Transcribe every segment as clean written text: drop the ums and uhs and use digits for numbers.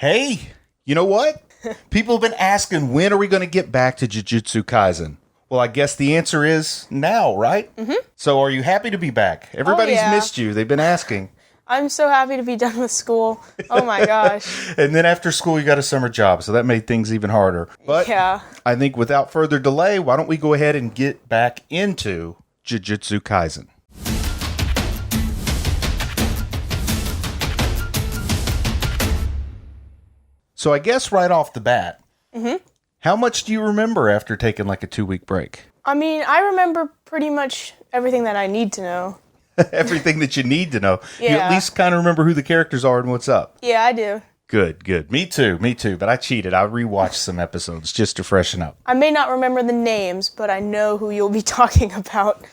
Hey, you know what? People have been asking, when are we going to get back to Jujutsu Kaisen? Well, I guess the answer is now, right? Mm-hmm. So are you happy to be back? Everybody's missed you. They've been asking. I'm so happy to be done with school. Oh my gosh. And then after school, you got a summer job, so that made things even harder. But yeah. I think without further delay, why don't we go ahead and get back into Jujutsu Kaisen? So I guess right off the bat, how much do you remember after taking like a 2-week break? I mean, I remember pretty much everything that I need to know. Everything that you need to know. Yeah. You at least kind of remember who the characters are and what's up. Yeah, I do. Good. Me too. But I cheated. I rewatched some episodes just to freshen up. I may not remember the names, but I know who you'll be talking about.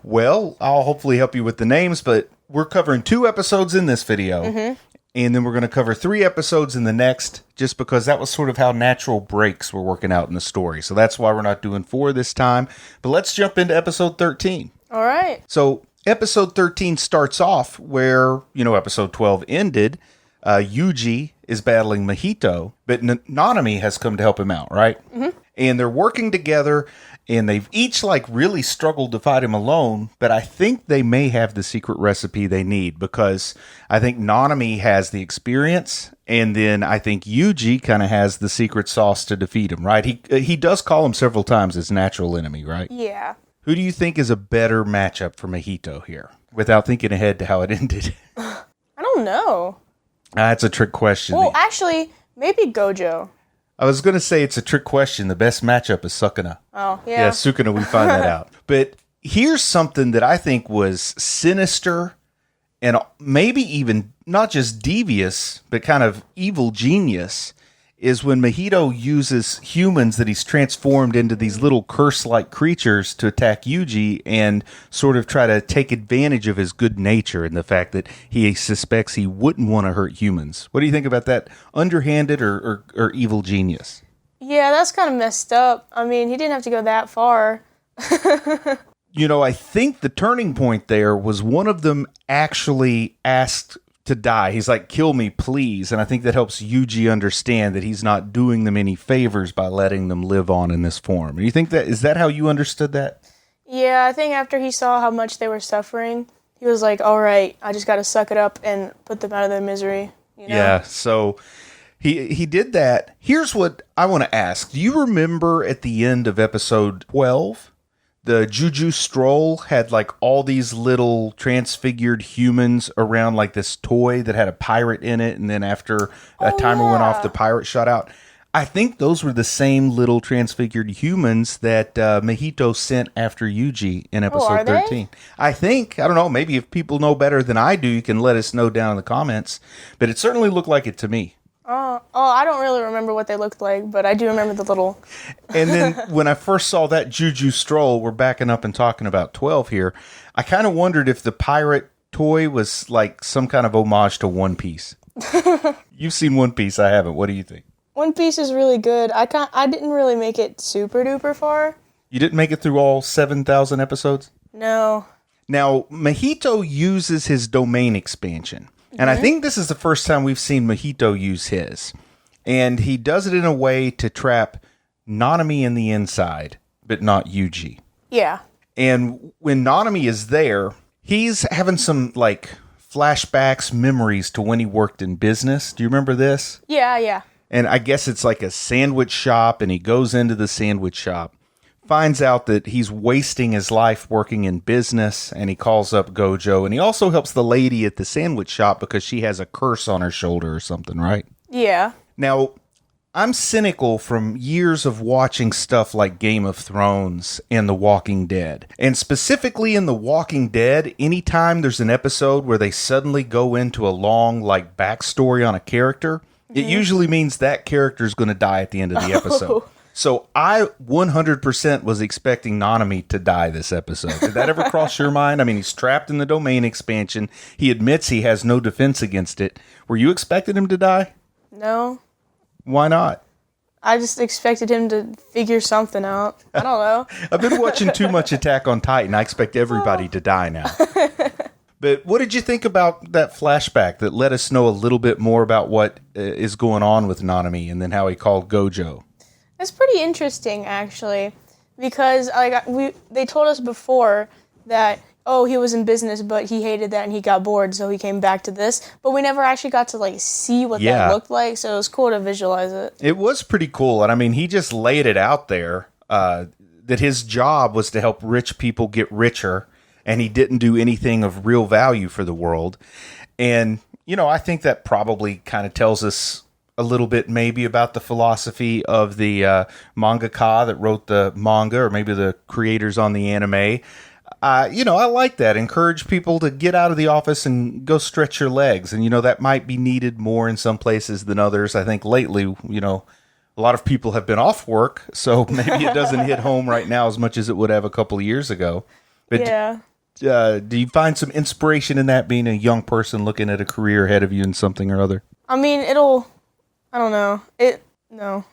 Well, I'll hopefully help you with the names, but we're covering 2 episodes in this video. And then we're going to cover 3 episodes in the next, just because that was sort of how natural breaks were working out in the story. So that's why we're not doing 4 this time. But let's jump into episode 13. All right. So episode 13 starts off where, episode 12 ended. Yuji is battling Mahito, but Nanami has come to help him out, right? Mm-hmm. And they're working together, and they've each really struggled to fight him alone, but I think they may have the secret recipe they need, because I think Nanami has the experience, and then I think Yuji kind of has the secret sauce to defeat him, right? He does call him several times his natural enemy, right? Yeah. Who do you think is a better matchup for Mahito here, without thinking ahead to how it ended? I don't know. That's a trick question. Well, actually, maybe Gojo. I was going to say it's a trick question. The best matchup is Sukuna. Oh, yeah. Yeah, Sukuna, we find that out. But here's something that I think was sinister and maybe even not just devious, but kind of evil genius, is when Mahito uses humans that he's transformed into these little curse-like creatures to attack Yuji and sort of try to take advantage of his good nature and the fact that he suspects he wouldn't want to hurt humans. What do you think about that? Underhanded or evil genius? Yeah, that's kind of messed up. I mean, he didn't have to go that far. I think the turning point there was one of them actually asked to die. He's like, kill me, please. And I think that helps Yuji understand that he's not doing them any favors by letting them live on in this form. And you think is that how you understood that? Yeah, I think after he saw how much they were suffering, he was like, all right, I just got to suck it up and put them out of their misery. Yeah, so he did that. Here's what I want to ask. Do you remember at the end of episode 12? The Juju Stroll had like all these little transfigured humans around like this toy that had a pirate in it. And then after a timer went off, the pirate shot out. I think those were the same little transfigured humans that Mahito sent after Yuji in episode 13. I think. I don't know. Maybe if people know better than I do, you can let us know down in the comments. But it certainly looked like it to me. I don't really remember what they looked like, but I do remember the little... And then when I first saw that Juju Stroll, we're backing up and talking about 12 here, I kind of wondered if the pirate toy was like some kind of homage to One Piece. You've seen One Piece, I haven't. What do you think? One Piece is really good. I didn't really make it super duper far. You didn't make it through all 7,000 episodes? No. Now, Mahito uses his domain expansion. And I think this is the first time we've seen Mahito use his. And he does it in a way to trap Nanami in the inside, but not Yuji. Yeah. And when Nanami is there, he's having some, like, flashbacks, memories to when he worked in business. Do you remember this? Yeah. And I guess it's like a sandwich shop, and he goes into the sandwich shop, finds out that he's wasting his life working in business, and he calls up Gojo, and he also helps the lady at the sandwich shop because she has a curse on her shoulder or something, right? Yeah. Now, I'm cynical from years of watching stuff like Game of Thrones and The Walking Dead. And specifically in The Walking Dead, anytime there's an episode where they suddenly go into a long, like, backstory on a character, it usually means that character is going to die at the end of the episode. So I 100% was expecting Nanami to die this episode. Did that ever cross your mind? I mean, he's trapped in the domain expansion. He admits he has no defense against it. Were you expecting him to die? No. Why not? I just expected him to figure something out. I don't know. I've been watching too much Attack on Titan. I expect everybody to die now. But what did you think about that flashback that let us know a little bit more about what is going on with Nanami and then how he called Gojo? It's pretty interesting, actually, because they told us before that, oh, he was in business, but he hated that and he got bored, so he came back to this. But we never actually got to, see what that looked like, so it was cool to visualize it. It was pretty cool, and I mean, he just laid it out there that his job was to help rich people get richer, and he didn't do anything of real value for the world. And, I think that probably kind of tells us a little bit maybe about the philosophy of the mangaka that wrote the manga, or maybe the creators on the anime. I like that. Encourage people to get out of the office and go stretch your legs. And, that might be needed more in some places than others. I think lately, a lot of people have been off work, so maybe it doesn't hit home right now as much as it would have a couple of years ago. But yeah. Do you find some inspiration in that, being a young person looking at a career ahead of you in something or other? I mean, I don't know. No.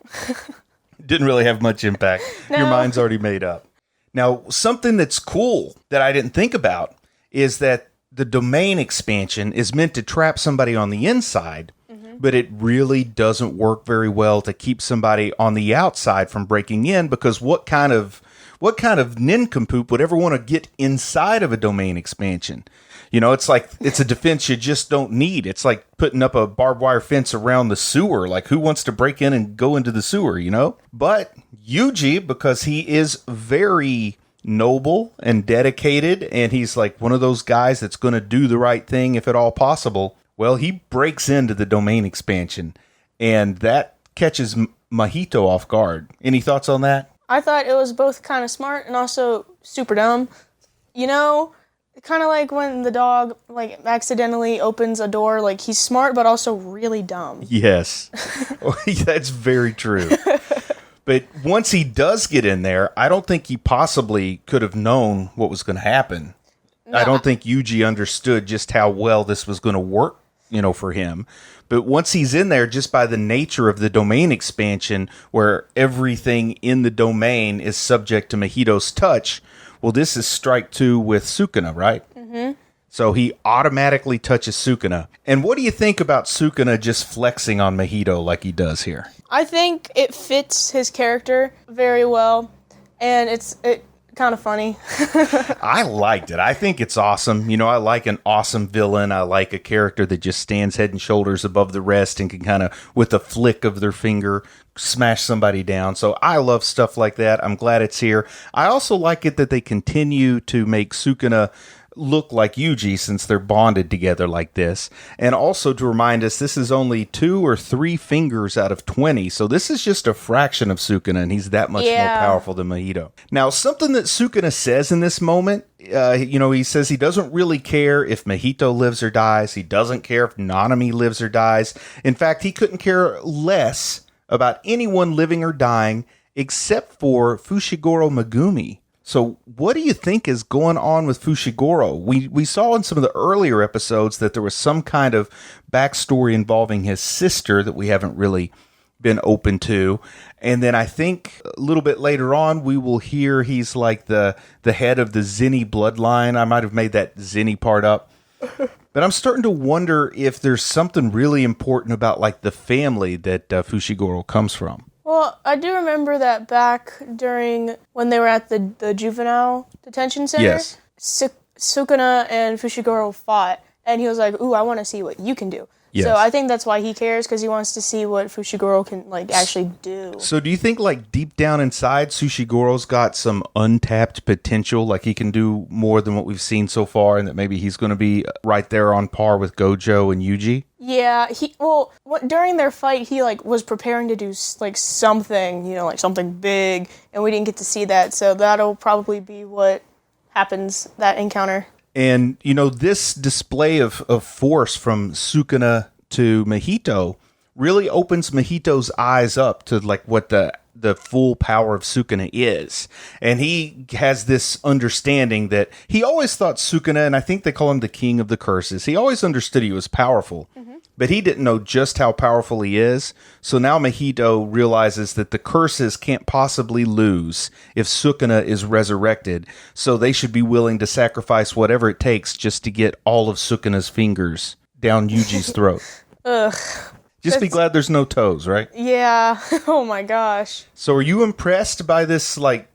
Didn't really have much impact. No. Your mind's already made up. Now, something that's cool that I didn't think about is that the domain expansion is meant to trap somebody on the inside, but it really doesn't work very well to keep somebody on the outside from breaking in, because what kind of nincompoop would ever want to get inside of a domain expansion? It's like, it's a defense you just don't need. It's like putting up a barbed wire fence around the sewer. Like, who wants to break in and go into the sewer, But Yuji, because he is very noble and dedicated, and he's like one of those guys that's going to do the right thing if at all possible, well, he breaks into the domain expansion, and that catches Mahito off guard. Any thoughts on that? I thought it was both kind of smart and also super dumb. Kind of like when the dog accidentally opens a door. He's smart but also really dumb. Yes. That's very true. But once he does get in there, I don't think he possibly could have known what was going to happen. No. I don't think Yuji understood just how well this was going to work, for him. But once he's in there, just by the nature of the domain expansion, where everything in the domain is subject to Mahito's touch, well, this is strike 2 with Sukuna, right? Mm-hmm. So he automatically touches Sukuna. And what do you think about Sukuna just flexing on Mahito like he does here? I think it fits his character very well, and it's kind of funny. I liked it. I think it's awesome. I like an awesome villain. I like a character that just stands head and shoulders above the rest and can kind of, with a flick of their finger, smash somebody down. So I love stuff like that. I'm glad it's here. I also like it that they continue to make Sukuna look like Yuji, since they're bonded together like this. And also to remind us, this is only 2 or 3 fingers out of 20. So this is just a fraction of Sukuna, and he's that much more powerful than Mahito. Now, something that Sukuna says in this moment, he says he doesn't really care if Mahito lives or dies. He doesn't care if Nanami lives or dies. In fact, he couldn't care less about anyone living or dying except for Fushiguro Megumi. So what do you think is going on with Fushiguro? We saw in some of the earlier episodes that there was some kind of backstory involving his sister that we haven't really been open to. And then I think a little bit later on, we will hear he's like the head of the Zenny bloodline. I might have made that Zenny part up. But I'm starting to wonder if there's something really important about the family that Fushiguro comes from. Well, I do remember that back during when they were at the juvenile detention center, yes. Sukuna and Fushiguro fought, and he was like, ooh, I want to see what you can do. Yes. So I think that's why he cares, because he wants to see what Fushiguro can actually do. So do you think deep down inside, Fushiguro's got some untapped potential, like he can do more than what we've seen so far, and that maybe he's going to be right there on par with Gojo and Yuji? Yeah, during their fight, he was preparing to do something, something big, and we didn't get to see that. So that'll probably be what happens, that encounter. And, this display of force from Sukuna to Mahito really opens Mahito's eyes up to what the the full power of Sukuna is. And he has this understanding that he always thought Sukuna, and I think they call him the king of the curses, he always understood he was powerful. But he didn't know just how powerful he is. So now Mahito realizes that the curses can't possibly lose if Sukuna is resurrected. So they should be willing to sacrifice whatever it takes just to get all of Sukuna's fingers down Yuji's throat. Ugh. Just be glad there's no toes, right? Yeah. Oh my gosh. So are you impressed by this? Like,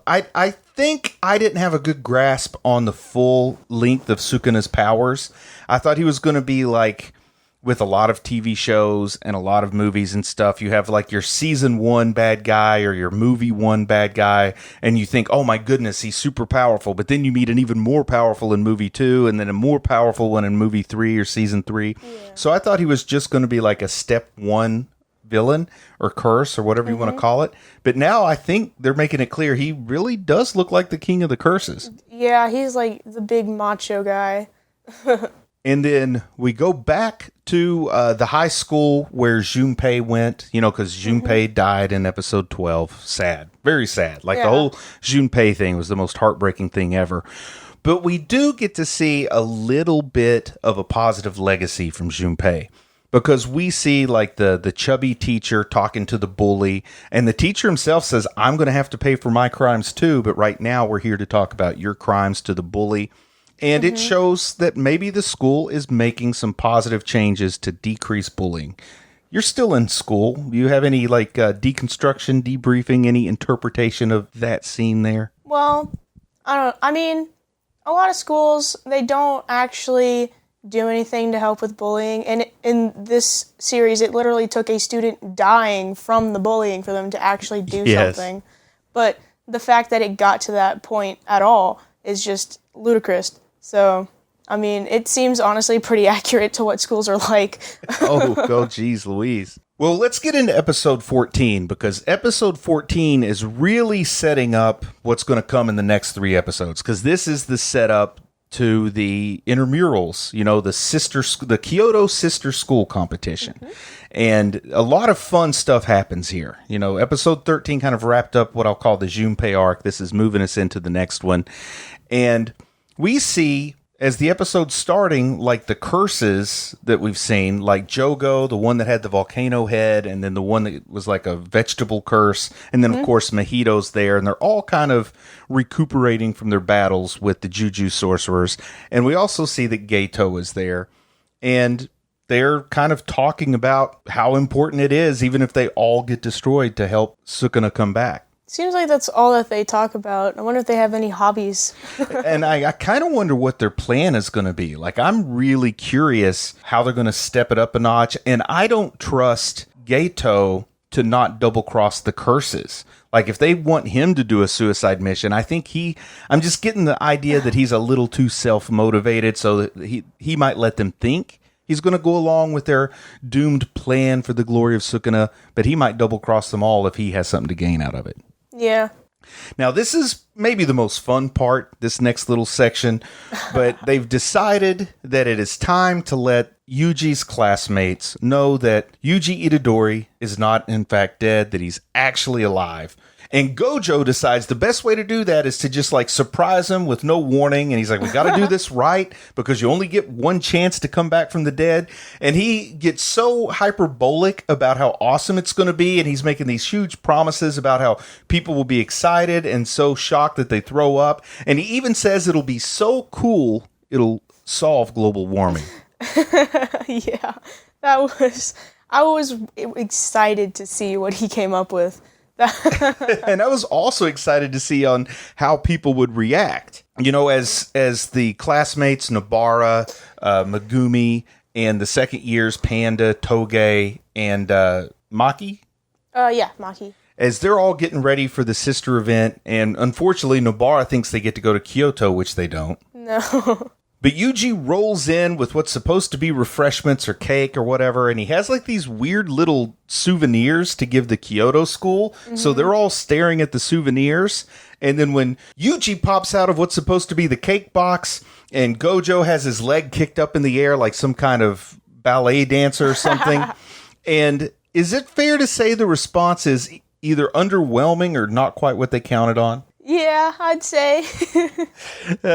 I think I didn't have a good grasp on the full length of Sukuna's powers. I thought he was going to be like, with a lot of TV shows and a lot of movies and stuff, you have like your season 1 bad guy or your movie 1 bad guy, and you think, oh my goodness, he's super powerful. But then you meet an even more powerful in movie 2, and then a more powerful one in movie 3 or season 3. Yeah. So I thought he was just going to be like a step 1 villain or curse or whatever you want to call it. But now I think they're making it clear he really does look like the king of the curses. Yeah, he's like the big macho guy. And then we go back to the high school where Junpei went, because Junpei died in episode 12. Sad. Very sad. Like the whole Junpei thing was the most heartbreaking thing ever. But we do get to see a little bit of a positive legacy from Junpei. Because we see like the chubby teacher talking to the bully, and the teacher himself says, I'm going to have to pay for my crimes too, but right now we're here to talk about your crimes to the bully. And it shows that maybe the school is making some positive changes to decrease bullying. You're still in school. Do you have any like deconstruction, debriefing, any interpretation of that scene there? Well, I mean, a lot of schools, they don't actually do anything to help with bullying. And in this series, it literally took a student dying from the bullying for them to actually do something. But the fact that it got to that point at all is just ludicrous. So, I mean, it seems honestly pretty accurate to what schools are like. Oh, geez, Louise. Well, let's get into episode 14, because episode 14 is really setting up what's going to come in the next 3 episodes, because this is the setup to the intramurals, the Kyoto sister school competition. And a lot of fun stuff happens here. Episode 13 kind of wrapped up what I'll call the Junpei arc. This is moving us into the next one. And we see, as the episode's starting, like the curses that we've seen, like Jogo, the one that had the volcano head, and then the one that was like a vegetable curse, and then, of course, Mahito's there, and they're all kind of recuperating from their battles with the Juju sorcerers. And we also see that Gato is there, and they're kind of talking about how important it is, even if they all get destroyed, to help Sukuna come back. Seems like that's all that they talk about. I wonder if they have any hobbies. And I kind of wonder what their plan is going to be. Like, I'm really curious how they're going to step it up a notch. And I don't trust Gato to not double-cross the curses. Like, if they want him to do a suicide mission, I think I'm just getting the idea that he's a little too self-motivated, so that he might let them think he's going to go along with their doomed plan for the glory of Sukuna, but he might double-cross them all if he has something to gain out of it. Yeah. Now, this is maybe the most fun part, this next little section, but they've decided that it is time to let Yuji's classmates know that Yuji Itadori is not, in fact, dead, that he's actually alive. And Gojo decides the best way to do that is to just like surprise him with no warning. And he's like, we got to do this right because you only get one chance to come back from the dead. And he gets so hyperbolic about how awesome it's going to be. And he's making these huge promises about how people will be excited and so shocked that they throw up. And he even says it'll be so cool, it'll solve global warming. Yeah, I was excited to see what he came up with. And I was also excited to see on how people would react. As the classmates, Nobara, Megumi, and the second years, Panda, Toge, and Maki. Yeah, Maki. As they're all getting ready for the sister event, and unfortunately, Nobara thinks they get to go to Kyoto, which they don't. No. But Yuji rolls in with what's supposed to be refreshments or cake or whatever, and he has like these weird little souvenirs to give the Kyoto school. Mm-hmm. So they're all staring at the souvenirs. And then when Yuji pops out of what's supposed to be the cake box, and Gojo has his leg kicked up in the air like some kind of ballet dancer or something. And is it fair to say the response is either underwhelming or not quite what they counted on. Yeah, I'd say.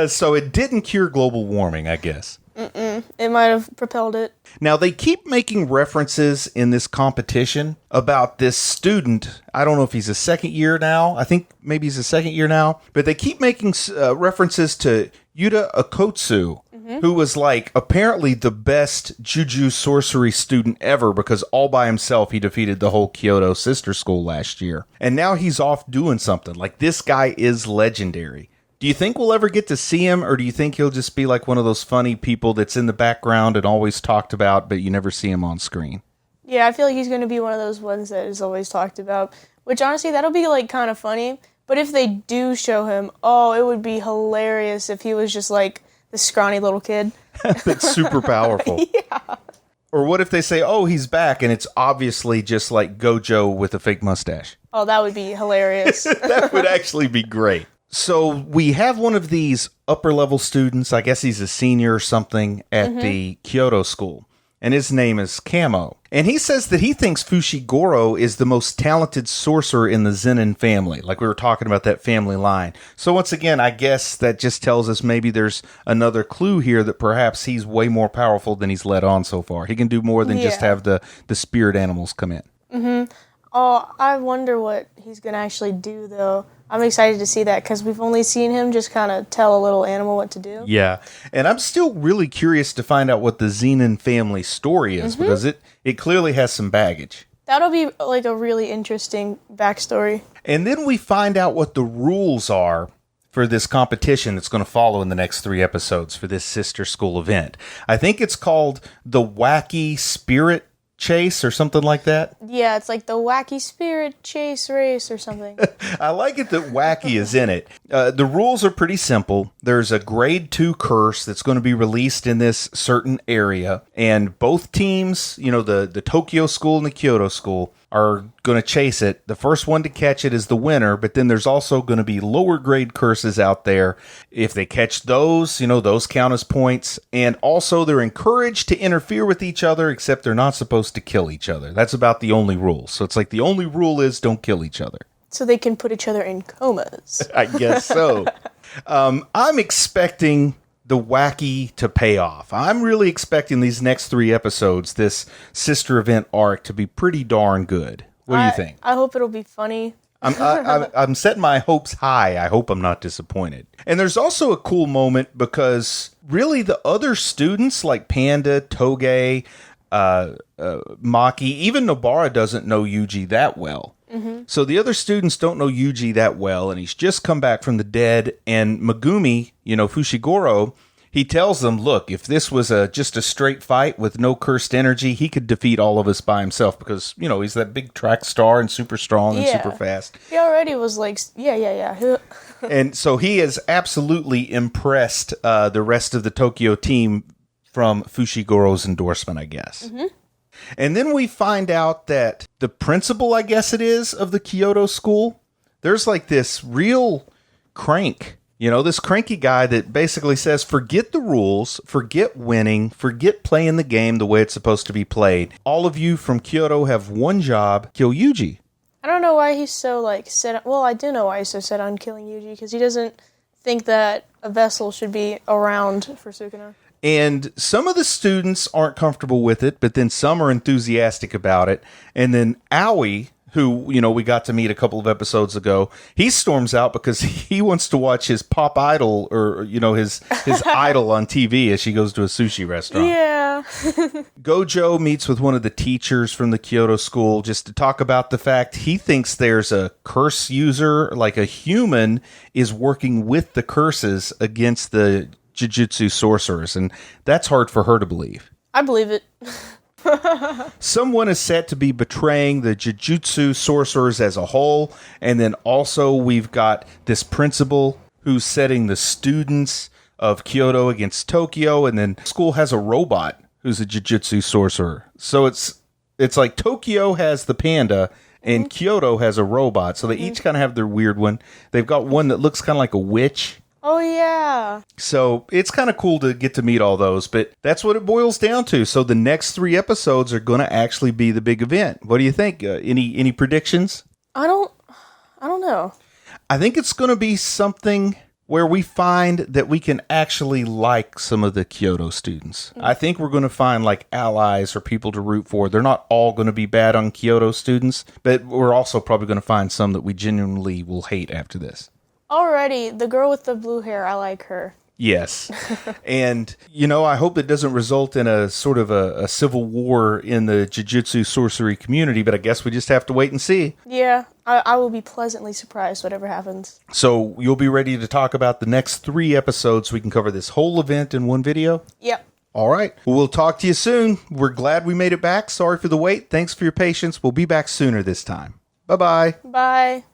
So it didn't cure global warming, I guess. It might have propelled it. Now, they keep making references in this competition about this student. I don't know if he's a second year now. I think maybe he's a second year now. But they keep making references to Yuta Okotsu, who was like apparently the best Juju sorcery student ever because all by himself he defeated the whole Kyoto sister school last year. And now he's off doing something. Like, this guy is legendary. Do you think we'll ever get to see him, or do you think he'll just be like one of those funny people that's in the background and always talked about, but you never see him on screen? Yeah, I feel like he's going to be one of those ones that is always talked about, which honestly, that'll be like kind of funny. But if they do show him, it would be hilarious if he was just like the scrawny little kid. That's super powerful. Yeah. Or what if they say, he's back, and it's obviously just like Gojo with a fake mustache? Oh, that would be hilarious. That would actually be great. So we have one of these upper-level students, I guess he's a senior or something, at the Kyoto school, and his name is Kamo. And he says that he thinks Fushiguro is the most talented sorcerer in the Zenin family, like we were talking about that family line. So once again, I guess that just tells us maybe there's another clue here that perhaps he's way more powerful than he's let on so far. He can do more than just have the spirit animals come in. Mm-hmm. Oh, I wonder what he's going to actually do, though. I'm excited to see that because we've only seen him just kind of tell a little animal what to do. Yeah, and I'm still really curious to find out what the Zenin family story is because it clearly has some baggage. That'll be like a really interesting backstory. And then we find out what the rules are for this competition that's going to follow in the next 3 episodes for this sister school event. I think it's called the Wacky Spirit Chase or something like that. Yeah, it's like the Wacky Spirit Chase Race or something. I like it that wacky is in it. The rules are pretty simple. There's a grade 2 curse that's going to be released in this certain area, and both teams, the Tokyo school and the Kyoto school, are going to chase it. The first one to catch it is the winner, but then there's also going to be lower grade curses out there. If they catch those, those count as points. And also they're encouraged to interfere with each other, except they're not supposed to kill each other. That's about the only rule. So it's like the only rule is don't kill each other. So they can put each other in comas. I guess so. I'm expecting the wacky to pay off. I'm really expecting these next 3 episodes, this sister event arc, to be pretty darn good. What do you think? I hope it'll be funny. I'm setting my hopes high. I hope I'm not disappointed. And there's also a cool moment because really the other students like Panda, Toge, Maki, even Nobara doesn't know Yuji that well. So the other students don't know Yuji that well, and he's just come back from the dead, and Megumi, Fushiguro, he tells them, look, if this was just a straight fight with no cursed energy, he could defeat all of us by himself because, he's that big track star and super strong and super fast. He already was like, yeah. And so he has absolutely impressed the rest of the Tokyo team from Fushiguro's endorsement, I guess. And then we find out that the principal, I guess it is, of the Kyoto school, there's like this real crank, this cranky guy that basically says, forget the rules, forget winning, forget playing the game the way it's supposed to be played. All of you from Kyoto have one job, kill Yuji. I don't know why he's so set. Well, I do know why he's so set on killing Yuji, because he doesn't think that a vessel should be around for Sukuna. And some of the students aren't comfortable with it, but then some are enthusiastic about it. And then Aoi, who, we got to meet a couple of episodes ago, he storms out because he wants to watch his pop idol or, his idol on TV as she goes to a sushi restaurant. Yeah. Gojo meets with one of the teachers from the Kyoto school just to talk about the fact he thinks there's a curse user, like a human, is working with the curses against the Jujutsu sorcerers, and that's hard for her to believe. I believe it. Someone is set to be betraying the Jujutsu sorcerers as a whole, and then also we've got this principal who's setting the students of Kyoto against Tokyo, and then school has a robot who's a Jujutsu sorcerer. So it's like Tokyo has the panda, and Kyoto has a robot, so they each kind of have their weird one. They've got one that looks kind of like a witch. Oh, yeah. So it's kind of cool to get to meet all those, but that's what it boils down to. So the next 3 episodes are going to actually be the big event. What do you think? Any predictions? I don't know. I think it's going to be something where we find that we can actually like some of the Kyoto students. I think we're going to find like allies or people to root for. They're not all going to be bad on Kyoto students, but we're also probably going to find some that we genuinely will hate after this. Alrighty, the girl with the blue hair, I like her. Yes. And, I hope it doesn't result in a sort of a civil war in the Jujutsu sorcery community, but I guess we just have to wait and see. Yeah, I will be pleasantly surprised whatever happens. So you'll be ready to talk about the next 3 episodes so we can cover this whole event in one video? Yep. All right. Well, we'll talk to you soon. We're glad we made it back. Sorry for the wait. Thanks for your patience. We'll be back sooner this time. Bye-bye. Bye.